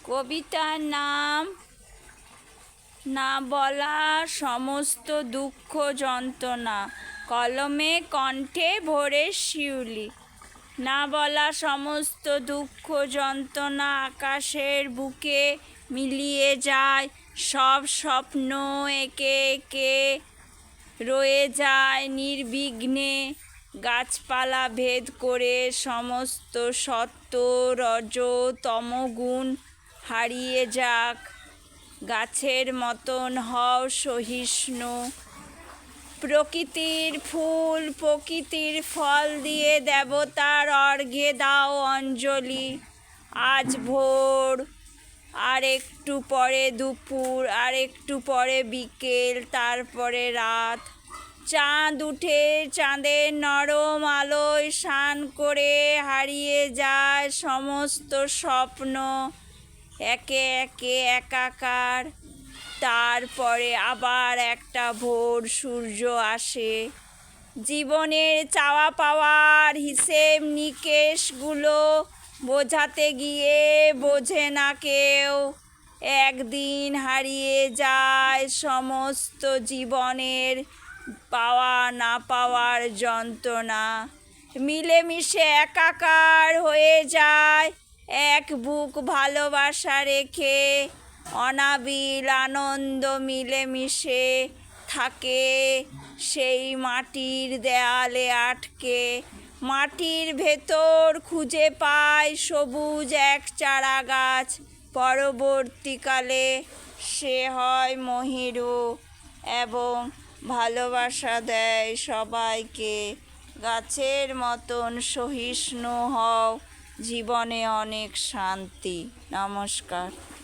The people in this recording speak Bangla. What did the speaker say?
কবিতার নাম না বলা সমস্ত দুঃখ যন্ত্রণা। কলমে কণ্ঠে ভোরের শিউলি। না বলা সমস্ত দুঃখ যন্ত্রণা আকাশের বুকে মিলিয়ে যায়। সব স্বপ্ন একে একে রয়ে যায় নির্বিঘ্নে। গাছপালা ভেদ করে সমস্ত সত্য রজ তমগুণ হারিয়ে যাক। গাছের মতন হও সহিষ্ণু। প্রকৃতির ফুল প্রকৃতির ফল দিয়ে দেবতার অর্ঘ্যে দাও অঞ্জলি। আজ ভোর, আর একটু পরে দুপুর, আর একটু পরে বিকেল, তারপরে রাত। চাঁদ উঠে চাঁদের নরম আলোয় স্নান করে হারিয়ে যায় সমস্ত স্বপ্ন একে একে একাকার। তারপরে আবার একটা ভোর সূর্য আসে। জীবনের চাওয়া পাওয়ার হিসেব নিকেশগুলো বোঝাতে গিয়ে বোঝে না কেউ। একদিন হারিয়ে যায় সমস্ত জীবনের পাওয়া না পাওয়ার যন্ত্রণা। মিলেমিশে একাকার হয়ে যায় এক বুক ভালোবাসা রেখে। অনাবিল আনন্দ মিলেমিশে থাকে সেই মাটির দেয়ালে আটকে। মাটির ভেতর খুঁজে পায় সবুজ এক চারা গাছ। পরবর্তীকালে সে হয় মহিরু এবং ভালোবাসা দেয় সবাইকে। গাছের মতন সহিষ্ণু হও, জীবনে অনেক শান্তি। নমস্কার।